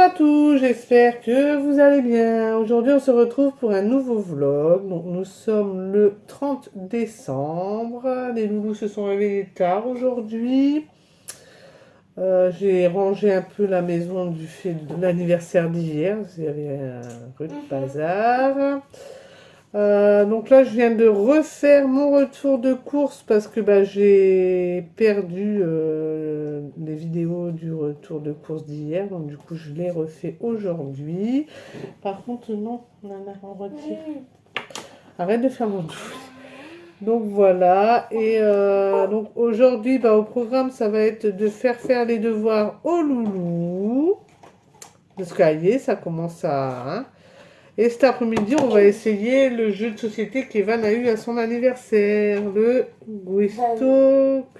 à tous, j'espère que vous allez bien. Aujourd'hui, on se retrouve pour un nouveau vlog. Donc, nous sommes le 30 décembre. Les loulous se sont réveillés tard aujourd'hui. J'ai rangé un peu la maison du fait de l'anniversaire d'hier. Il y avait un rude bazar. Donc là, je viens de refaire mon retour de course parce que j'ai perdu les vidéos du retour de course d'hier. Donc du coup, je les refais aujourd'hui. Par contre, non, Nana, on retire. Arrête de faire mon douche. Donc voilà. Et donc aujourd'hui, au programme, ça va être de faire les devoirs au loulou. Parce que ça commence à... hein. Et cet après-midi, on va essayer le jeu de société qu'Evan a eu à son anniversaire, le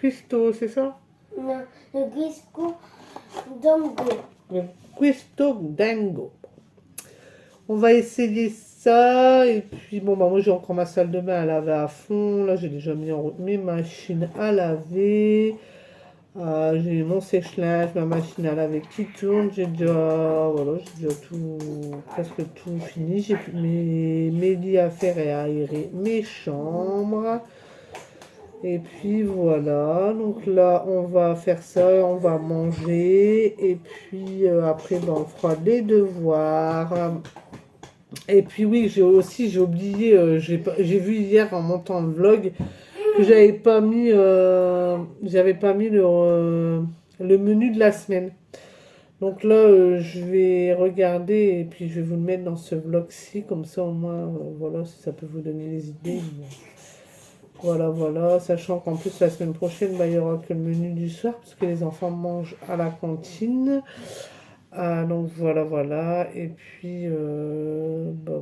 Quisto, c'est ça? Non, le Grisco Dango. Le Quisto Dango. On va essayer ça, et puis moi j'ai encore ma salle de bain à laver à fond, là j'ai déjà mis en route mes machines à laver. J'ai mon sèche-linge, ma machine à laver qui tourne, j'ai déjà tout, presque tout fini. J'ai plus mes lits à faire et à aérer mes chambres. Et puis voilà, donc là on va faire ça, on va manger, et puis après on fera les devoirs. Et puis oui, j'ai oublié, j'ai vu hier en montant le vlog que j'avais pas mis le menu de la semaine. Donc là, je vais regarder et puis je vais vous le mettre dans ce vlog-ci, comme ça au moins, voilà, si ça peut vous donner des idées. Voilà, sachant qu'en plus la semaine prochaine, il y aura que le menu du soir, parce que les enfants mangent à la cantine. Donc voilà, et puis, voilà,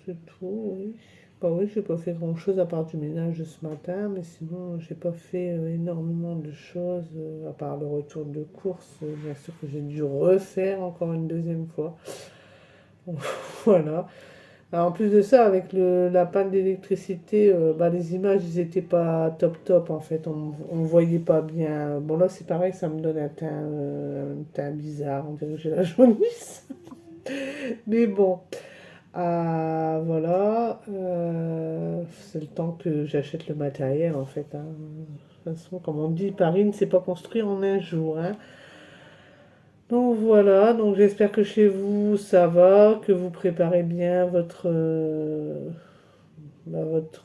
c'est tout, oui. Oui, j'ai pas fait grand-chose à part du ménage ce matin, mais sinon, j'ai pas fait énormément de choses, à part le retour de course, bien sûr que j'ai dû refaire encore une deuxième fois. Voilà. En plus de ça, avec la panne d'électricité, les images, ils étaient pas top en fait, on voyait pas bien. Bon là, c'est pareil, ça me donne un teint bizarre, on dirait que j'ai la jaunisse. Mais bon. Voilà, c'est le temps que j'achète le matériel en fait, hein. De toute façon, comme on dit, Paris ne s'est pas construit en un jour, hein. Donc voilà, donc j'espère que chez vous ça va, que vous préparez bien votre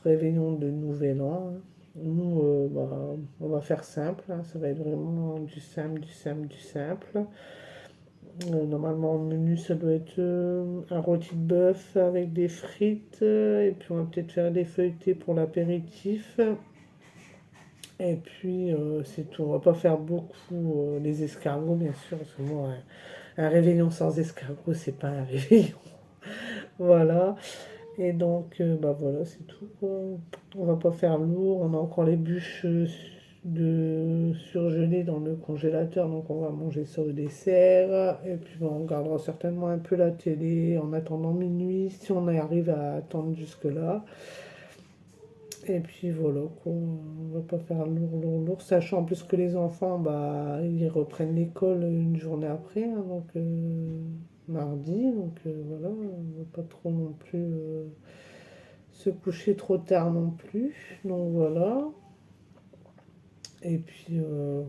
réveillon de Nouvel An, hein. Nous, on va faire simple, hein. Ça va être vraiment du simple. Normalement, au menu, ça doit être un rôti de bœuf avec des frites. Et puis, on va peut-être faire des feuilletés pour l'apéritif. Et puis, c'est tout. On va pas faire beaucoup les escargots, bien sûr. Parce que moi, un réveillon sans escargots, c'est pas un réveillon. Voilà. Et donc, voilà, c'est tout, quoi. On va pas faire lourd. On a encore les bûches de surgelées dans le congélateur, donc on va manger ça au dessert. Et puis on regardera certainement un peu la télé en attendant minuit, si on arrive à attendre jusque-là. Et puis voilà, quoi. On va pas faire lourd, sachant en plus que les enfants, ils reprennent l'école une journée après, hein, donc mardi, donc voilà, on va pas trop non plus se coucher trop tard non plus, donc voilà. Et puis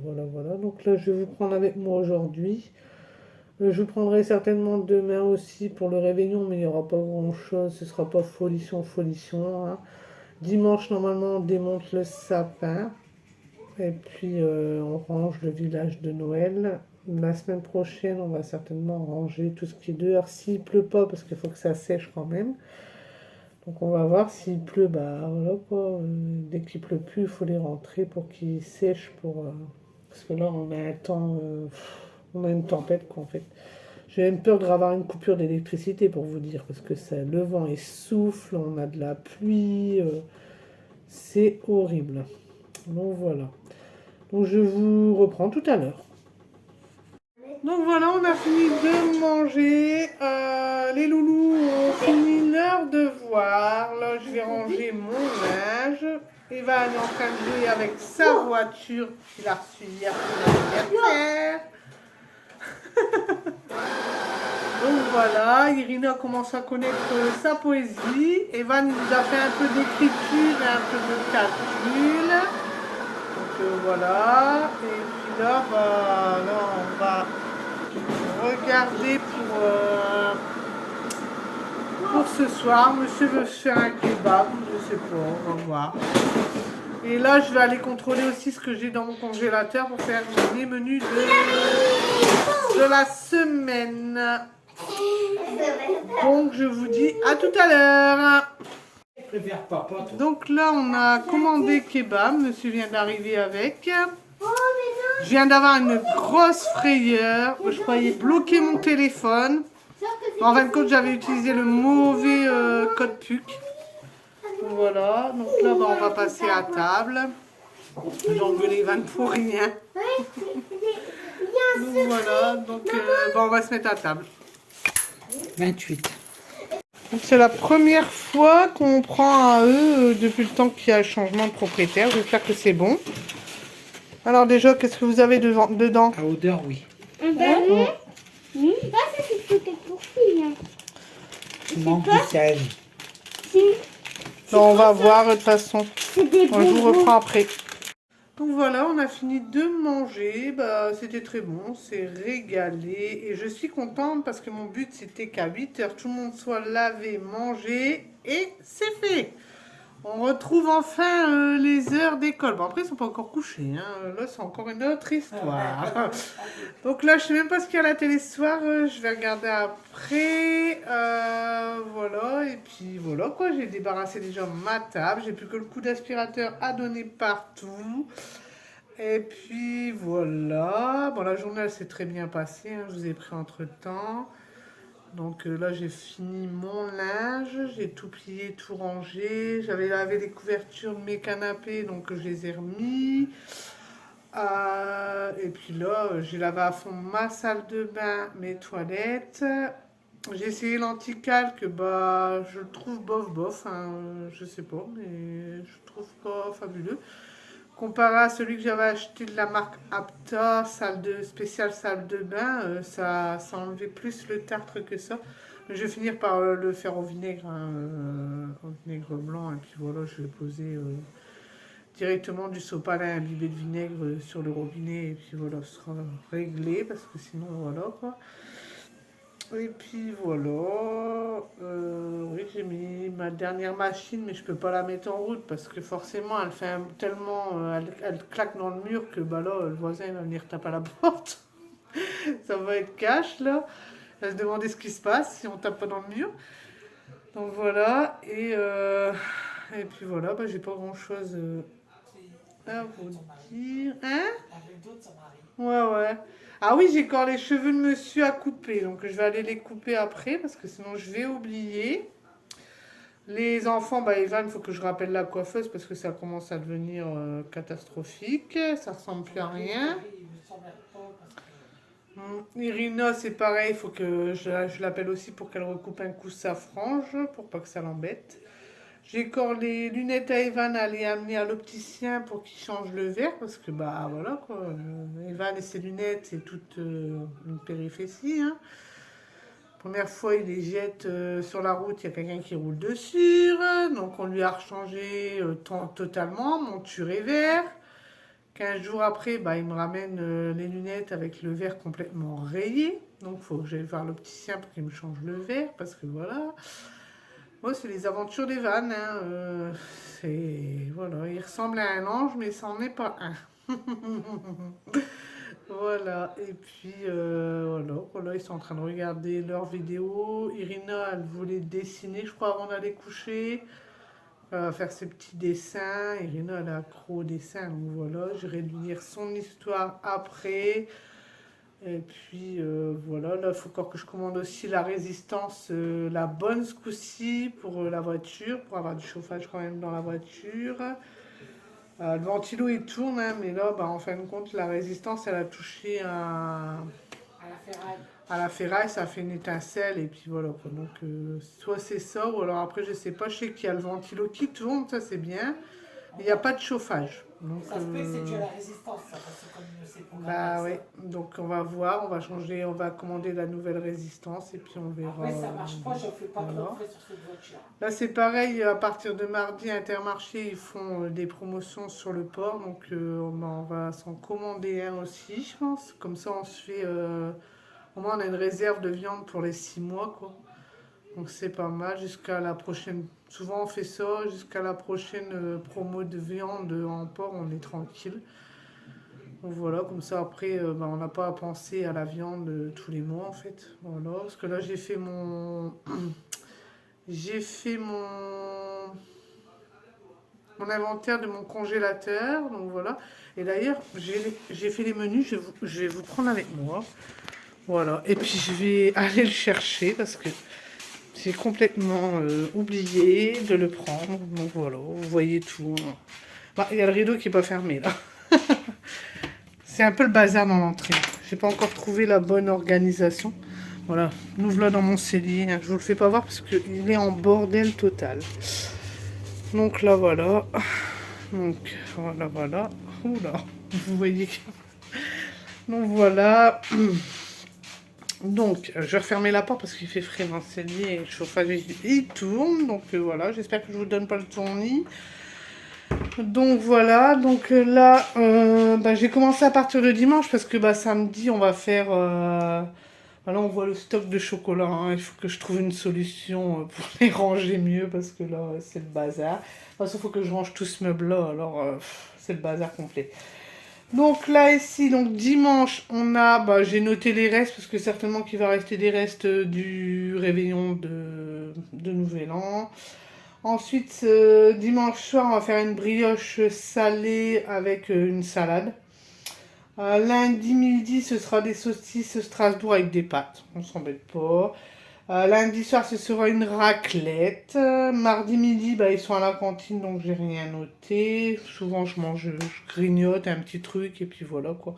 voilà. Donc là, je vais vous prendre avec moi aujourd'hui. Je vous prendrai certainement demain aussi pour le réveillon, mais il n'y aura pas grand-chose. Ce sera pas folition, hein. Dimanche, normalement, on démonte le sapin. Et puis, on range le village de Noël. La semaine prochaine, on va certainement ranger tout ce qui est dehors. S'il pleut pas, parce qu'il faut que ça sèche quand même. Donc on va voir s'il pleut, voilà quoi. Dès qu'il pleut plus, il faut les rentrer pour qu'ils sèchent parce que là on a un temps, on a une tempête quoi en fait. J'ai même peur d'avoir une coupure d'électricité pour vous dire, parce que le vent il souffle, on a de la pluie, c'est horrible. Donc voilà. Donc je vous reprends tout à l'heure. Donc voilà, on a fini de manger. Les loulous ont fini leur devoir. Là, je vais ranger mon linge. Evan est en train de jouer avec sa voiture qu'il a reçue hier pour l'anniversaire. Donc voilà, Irina commence à connaître sa poésie. Evan nous a fait un peu d'écriture et un peu de calcul. Donc voilà. Et puis là, bah, là on va regarder pour ce soir. Monsieur veut faire un kebab, je sais pas, on va voir. Et là, je vais aller contrôler aussi ce que j'ai dans mon congélateur pour faire les menus de la semaine. Donc, je vous dis à tout à l'heure. Donc là, on a commandé kebab. Monsieur vient d'arriver avec. Je viens d'avoir une grosse frayeur. Je croyais bloquer mon téléphone. En fin de compte, j'avais utilisé le mauvais code PUC. Voilà, donc là, bah, on va passer à table. J'ai engueulé Ivan pour rien. Donc voilà, donc bah, on va se mettre à table. 28. Donc c'est la première fois qu'on prend à eux depuis le temps qu'il y a le changement de propriétaire. J'espère que c'est bon. Alors déjà, qu'est-ce que vous avez dedans? À odeur, oui. Ça, c'est peut-être pour filles. Il manque du sel. On va voir de toute façon. C'est des Je vous bonbons. reprends après. Donc voilà, on a fini de manger. Bah, c'était très bon, on s'est régalé. Et je suis contente parce que mon but c'était qu'à 8 h, tout le monde soit lavé, mangé. Et c'est fait. On retrouve enfin les heures d'école. Bon, après, ils sont pas encore couchés. Hein. Là, c'est encore une autre histoire. Donc là, je sais même pas ce qu'il y a à la télé ce soir. Je vais regarder après. Voilà. Et puis voilà quoi. J'ai débarrassé déjà ma table. J'ai plus que le coup d'aspirateur à donner partout. Et puis voilà. Bon, la journée, elle s'est très bien passée. Hein. Je vous ai pris entre temps. Donc là, j'ai fini mon linge, j'ai tout plié, tout rangé. J'avais lavé les couvertures de mes canapés, donc je les ai remis. Et puis là, j'ai lavé à fond ma salle de bain, mes toilettes. J'ai essayé l'anticalque, bah, je le trouve bof, hein, je sais pas, mais je trouve pas fabuleux. Comparé à celui que j'avais acheté de la marque Apta, spéciale salle de bain, ça enlevait plus le tartre que ça. Mais je vais finir par le faire au vinaigre, hein, au vinaigre blanc. Et puis voilà, je vais poser directement du sopalin imbibé de vinaigre sur le robinet. Et puis voilà, ce sera réglé parce que sinon, voilà quoi. Et puis voilà, oui j'ai mis ma dernière machine mais je peux pas la mettre en route parce que forcément elle fait tellement, elle claque dans le mur que bah là le voisin il va venir taper à la porte. Ça va être cash là, elle se demandait ce qui se passe si on tape pas dans le mur. Donc voilà, et puis voilà, bah, j'ai pas grand chose à vous dire. Hein? Ouais. Ah oui, j'ai encore les cheveux de monsieur à couper, donc je vais aller les couper après parce que sinon je vais oublier. Les enfants, bah Evan, il faut que je rappelle la coiffeuse parce que ça commence à devenir catastrophique. Ça ressemble plus à rien. Irina, c'est pareil, il faut que je l'appelle aussi pour qu'elle recoupe un coup sa frange pour pas que ça l'embête. J'ai encore les lunettes à Evan à les amener à l'opticien pour qu'il change le verre parce que bah voilà quoi. Evan et ses lunettes c'est toute une péripétie. Hein. Première fois il les jette sur la route, il y a quelqu'un qui roule dessus. Donc on lui a rechangé totalement, monture et verre. 15 jours après, bah, il me ramène les lunettes avec le verre complètement rayé. Donc il faut que j'aille voir l'opticien pour qu'il me change le verre parce que voilà. Moi, c'est les aventures d'Evan. Hein. Voilà, il ressemble à un ange, mais ça n'en est pas un. Voilà, et puis voilà, ils sont en train de regarder leurs vidéos. Irina, elle voulait dessiner, je crois, avant d'aller coucher. Elle va faire ses petits dessins. Irina, elle est accro au dessin, donc voilà, j'irai lui lire son histoire après. Et puis voilà, là il faut encore que je commande aussi la résistance, la bonne ce coup-ci pour la voiture, pour avoir du chauffage quand même dans la voiture. Le ventilo il tourne, hein, mais là bah, en fin de compte la résistance elle a touché à la ferraille, ça a fait une étincelle et puis voilà quoi. Donc soit c'est ça ou alors après je sais pas, je sais qu'il y a le ventilo qui tourne, ça c'est bien. Il n'y a pas de chauffage. Donc, Ça se peut que c'est dû à la résistance, ça, parce que comme c'est programmé bah avec oui, donc on va voir, on va changer, on va commander la nouvelle résistance et puis on ça. verra. Après, ça marche pas, je fais pas trop voilà. de frais sur cette voiture. Là c'est pareil, à partir de mardi, Intermarché, ils font des promotions sur le port, donc on va s'en commander un aussi, je pense. Comme ça on se fait, au moins on a une réserve de viande pour les 6 mois, quoi. Donc c'est pas mal jusqu'à la prochaine. Souvent on fait ça jusqu'à la prochaine promo de viande en port, on est tranquille. Donc voilà, comme ça après bah, on n'a pas à penser à la viande tous les mois en fait. Voilà, parce que là j'ai fait mon inventaire de mon congélateur, donc voilà. Et d'ailleurs j'ai fait les menus, je vais vous prendre avec moi. Voilà, et puis je vais aller le chercher parce que j'ai complètement oublié de le prendre. Donc voilà, vous voyez tout. Bah, il y a le rideau qui n'est pas fermé là. C'est un peu le bazar dans l'entrée. J'ai pas encore trouvé la bonne organisation. Voilà, nous voilà dans mon cellier. Je vous le fais pas voir parce qu'il est en bordel total. Donc là voilà. Donc voilà. Oula, vous voyez. Donc voilà. Donc, je vais refermer la porte parce qu'il fait frais dans le cellier et le chauffage il tourne. Donc voilà, j'espère que je vous donne pas le tournis. Donc voilà, donc là, bah, j'ai commencé à partir de dimanche parce que bah, samedi, on va faire... Voilà, on voit le stock de chocolat. Hein. Il faut que je trouve une solution pour les ranger mieux parce que là, c'est le bazar. Enfin, il faut que je range tout ce meuble-là, alors c'est le bazar complet. Donc là, ici, donc dimanche, on a... Bah, j'ai noté les restes parce que certainement qu'il va rester des restes du réveillon de Nouvel An. Ensuite, dimanche soir, on va faire une brioche salée avec une salade. Lundi midi, ce sera des saucisses Strasbourg avec des pâtes. On s'embête pas. Lundi soir, ce sera une raclette. Mardi midi, bah, ils sont à la cantine, donc j'ai rien noté. Souvent, je grignote un petit truc et puis voilà quoi.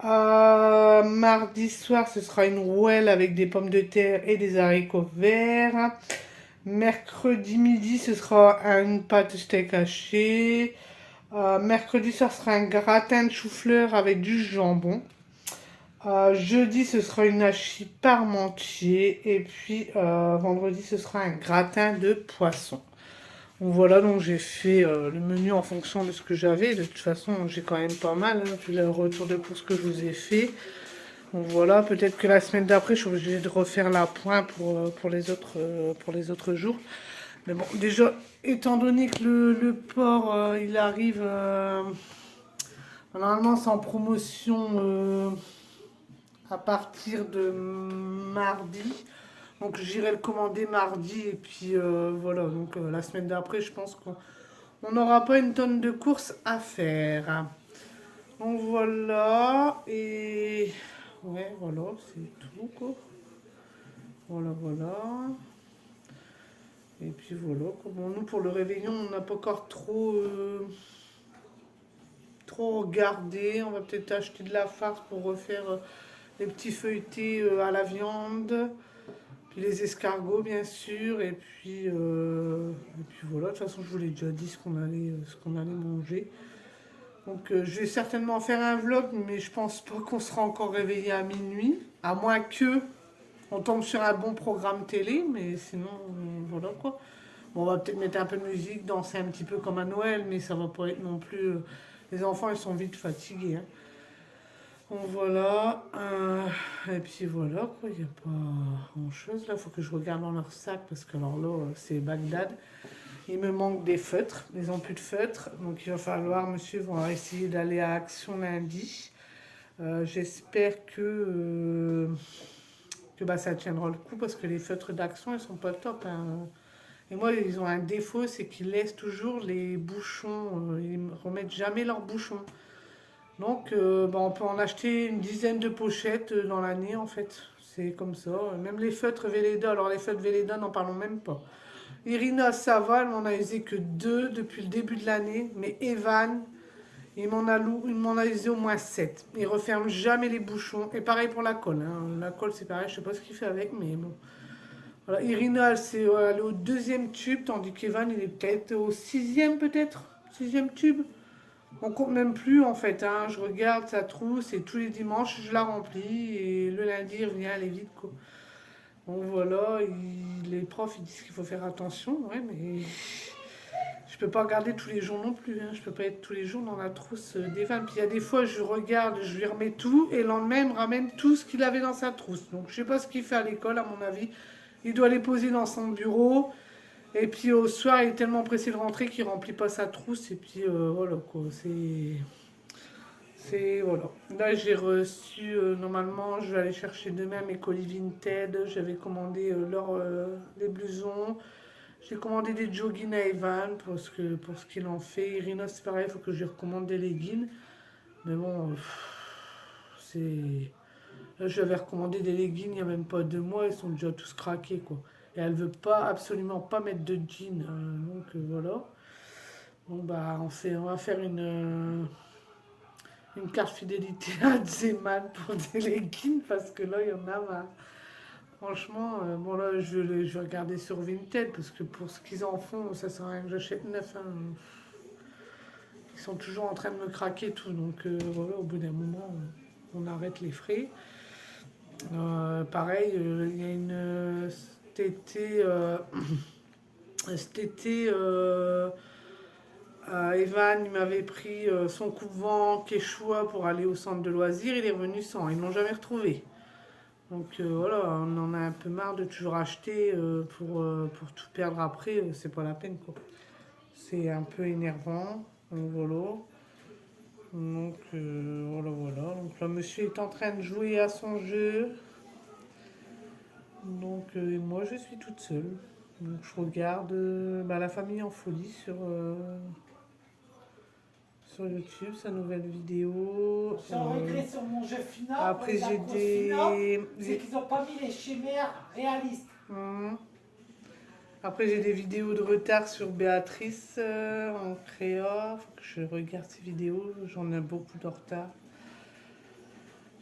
Mardi soir, ce sera une rouelle avec des pommes de terre et des haricots verts. Mercredi midi, ce sera une pâte steak haché. Mercredi soir, ce sera un gratin de chou-fleur avec du jambon. Jeudi, ce sera une hachis parmentier. Et puis, vendredi, ce sera un gratin de poisson. Donc voilà, donc j'ai fait le menu en fonction de ce que j'avais. De toute façon, j'ai quand même pas mal, hein, vu le retour de course que je vous ai fait. Donc voilà, peut-être que la semaine d'après, je suis obligée de refaire la pointe pour les autres jours. Mais bon, déjà, étant donné que le porc, il arrive... normalement, c'est en promotion à partir de mardi. Donc j'irai le commander mardi et puis voilà. Donc la semaine d'après, je pense qu'on n'aura pas une tonne de courses à faire. Donc voilà. Et ouais, voilà, c'est tout quoi. Voilà. Et puis voilà. Bon, nous pour le réveillon, on n'a pas encore trop regardé. On va peut-être acheter de la farce pour refaire les petits feuilletés à la viande. Puis les escargots, bien sûr. Et puis voilà. De toute façon, je vous l'ai déjà dit ce qu'on allait manger. Donc, je vais certainement faire un vlog, mais je pense pas qu'on sera encore réveillé à minuit. À moins que on tombe sur un bon programme télé, mais sinon, voilà quoi. Bon, on va peut-être mettre un peu de musique, danser un petit peu comme à Noël, mais ça va pas être non plus. Les enfants, ils sont vite fatigués. Hein. Donc voilà, et puis voilà quoi, il n'y a pas grand chose là, il faut que je regarde dans leur sac parce que alors là c'est Bagdad. Il me manque des feutres, ils n'ont plus de feutres, donc il va falloir, monsieur, va essayer d'aller à Action lundi. J'espère que bah, ça tiendra le coup parce que les feutres d'Action ils sont pas top. Hein. Et moi ils ont un défaut, c'est qu'ils laissent toujours les bouchons, ils ne remettent jamais leurs bouchons. Donc, bah, on peut en acheter une dizaine de pochettes dans l'année, en fait. C'est comme ça. Même les feutres Velleda, alors les feutres Velleda, n'en parlons même pas. Irina, ça va, elle m'en a usé que 2 depuis le début de l'année. Mais Evan, il m'en a usé au moins 7. Il referme jamais les bouchons. Et pareil pour la colle. Hein. La colle, c'est pareil, je sais pas ce qu'il fait avec, mais bon. Voilà, Irina, elle est au deuxième tube, tandis qu'Evan, il est peut-être au sixième, peut-être. 6e tube. On compte même plus en fait, hein. Je regarde sa trousse et tous les dimanches je la remplis et le lundi il revient, elle est vide quoi. Donc voilà, les profs ils disent qu'il faut faire attention, ouais, mais je peux pas regarder tous les jours non plus, hein. Je peux pas être tous les jours dans la trousse des vannes. Puis il y a des fois je regarde, je lui remets tout et le lendemain il me ramène tout ce qu'il avait dans sa trousse. Donc je sais pas ce qu'il fait à l'école à mon avis. Il doit les poser dans son bureau. Et puis au soir, il est tellement pressé de rentrer qu'il remplit pas sa trousse. Et puis voilà quoi, c'est. Voilà. Là, j'ai reçu, normalement, je vais aller chercher demain mes colis Vinted. J'avais commandé les blousons. J'ai commandé des joggings à Evan pour ce qu'il en fait. Irina, c'est pareil, il faut que je lui recommande des leggings. Mais bon, c'est. Là, je lui avais recommandé des leggings il n'y a même pas 2 mois, ils sont déjà tous craqués, quoi. Et elle veut pas, absolument pas mettre de jeans, donc voilà. Donc bah, on va faire une carte fidélité à Zeman pour des leggings, parce que là, il y en a marre. Franchement, bon là, je vais regarder sur Vinted, parce que pour ce qu'ils en font, ça sert à rien que j'achète neuf, hein. Ils sont toujours en train de me craquer tout, donc voilà, au bout d'un moment, on arrête les frais. Pareil, il y a cet été, Evan il m'avait pris son coupe-vent Quechua pour aller au centre de loisirs. Il est revenu sans. Ils ne l'ont jamais retrouvé. Donc voilà, on en a un peu marre de toujours acheter pour tout perdre après. C'est pas la peine quoi. C'est un peu énervant. Donc voilà. Donc voilà, voilà. Donc là, monsieur est en train de jouer à son jeu. Donc, moi, je suis toute seule. Donc, je regarde La famille en folie sur YouTube, sa nouvelle vidéo. Sans regret sur mon jeu final, Après, la j'ai course finale, c'est des. qu'ils n'ont pas mis les chimères réalistes. Hum. Après, j'ai des vidéos de retard sur Béatrice en créa. Faut que je regarde ces vidéos. J'en ai beaucoup de retard.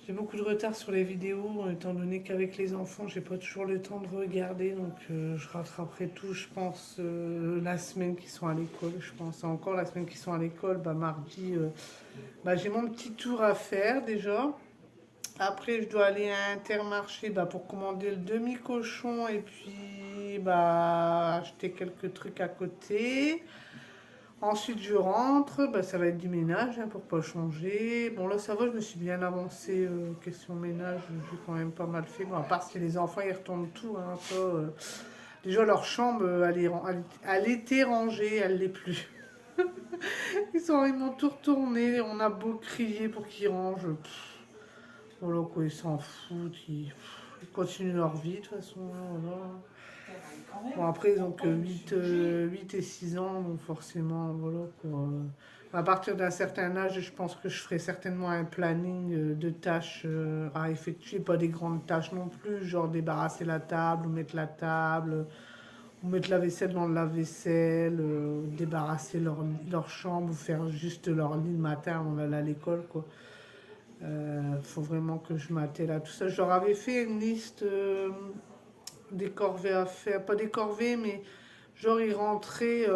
J'ai beaucoup de retard sur les vidéos, étant donné qu'avec les enfants, j'ai pas toujours le temps de regarder. Donc, je rattraperai tout, je pense, la semaine qu'ils sont à l'école. Je pense encore la semaine qu'ils sont à l'école, mardi, j'ai mon petit tour à faire déjà. Après, je dois aller à Intermarché pour commander le demi-cochon et puis acheter quelques trucs à côté. Ensuite, je rentre, ça va être du ménage pour pas changer. Bon, là, ça va, je me suis bien avancée. Question ménage, j'ai quand même pas mal fait. Bon, à part si les enfants, ils retournent tout. Hein, ça, déjà, leur chambre, elle était rangée, elle l'est plus. Ils m'ont tout retourné. On a beau crier pour qu'ils rangent. Voilà, quoi, ils s'en foutent. Ils continuent leur vie, de toute façon. Voilà. Bon, après, ils ont que 8 et 6 ans, donc forcément, voilà quoi. À partir d'un certain âge, je pense que je ferai certainement un planning de tâches à effectuer, pas des grandes tâches non plus, genre débarrasser la table, ou mettre la table, ou mettre la vaisselle dans le lave-vaisselle, débarrasser leur chambre, ou faire juste leur lit le matin avant d'aller à l'école, quoi. Faut vraiment que je m'attelle à tout ça. Je leur avais fait une liste des corvées à faire, pas des corvées, mais genre ils rentraient,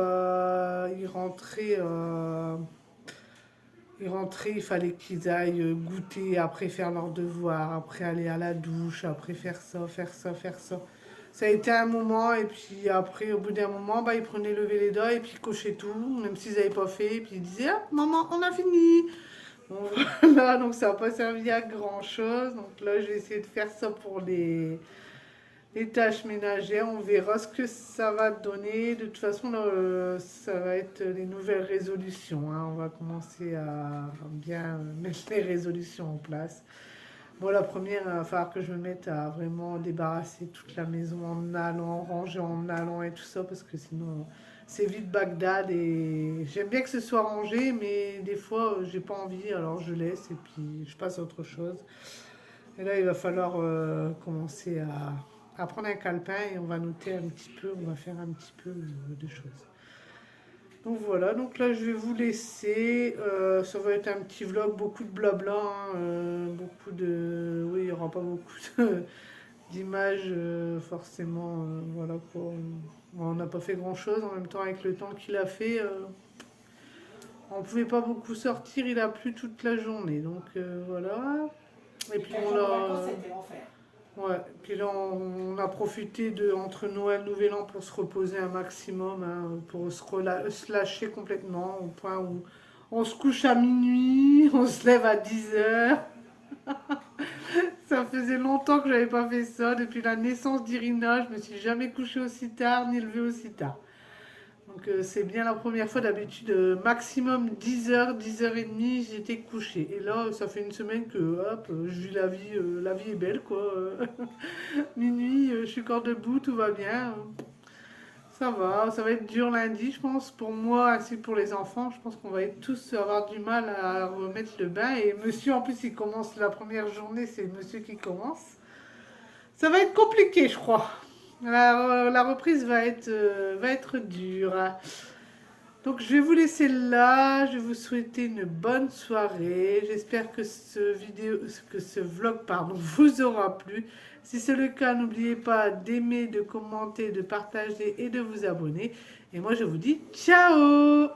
il fallait qu'ils aillent goûter, après faire leurs devoirs, après aller à la douche, après faire ça, faire ça, faire ça. Ça a été un moment, et puis après, au bout d'un moment, ils prenaient lever les doigts et puis ils cochaient tout, même s'ils n'avaient pas fait, et puis ils disaient ah, maman, on a fini. Donc voilà, donc ça n'a pas servi à grand chose. Donc là, j'ai essayé de faire ça pour les tâches ménagères, on verra ce que ça va donner. De toute façon, là, ça va être les nouvelles résolutions, hein. On va commencer à bien mettre les résolutions en place. Bon, la première, il va falloir que je me mette à vraiment débarrasser toute la maison en allant, ranger en allant et tout ça, parce que sinon, c'est vite Bagdad. Et j'aime bien que ce soit rangé, mais des fois, j'ai pas envie, alors je laisse et puis je passe à autre chose. Et là, il va falloir commencer à prendre un calepin et on va noter un petit peu, on va faire un petit peu de choses. Donc voilà, donc là je vais vous laisser. Ça va être un petit vlog, beaucoup de blabla, hein, beaucoup de. Oui, il n'y aura pas beaucoup d'images forcément. Voilà quoi. Bon, on n'a pas fait grand chose en même temps avec le temps qu'il a fait. On pouvait pas beaucoup sortir, il a plu toute la journée, donc voilà. Et puis 4 on jours de l'a... vacances, c'était l'enfer. Ouais, puis là on a profité de entre Noël et Nouvel An pour se reposer un maximum, hein, pour se lâcher complètement au point où on se couche à minuit, on se lève à 10 heures. Ça faisait longtemps que j'avais pas fait ça. Depuis la naissance d'Irina, je me suis jamais couchée aussi tard ni levée aussi tard. Donc c'est bien la première fois. D'habitude, maximum 10 heures, 10 h 30, j'étais couchée. Et là, ça fait une semaine que hop, je vis la vie est belle quoi. Minuit, je suis encore debout, tout va bien. Ça va être dur lundi, je pense, pour moi ainsi que pour les enfants. Je pense qu'on va être tous avoir du mal à remettre le bain. Et monsieur, en plus, il commence la première journée, c'est monsieur qui commence. Ça va être compliqué, je crois. La reprise va être dure. Donc, je vais vous laisser là. Je vais vous souhaiter une bonne soirée. J'espère que ce vlog, pardon, vous aura plu. Si c'est le cas, n'oubliez pas d'aimer, de commenter, de partager et de vous abonner. Et moi, je vous dis ciao!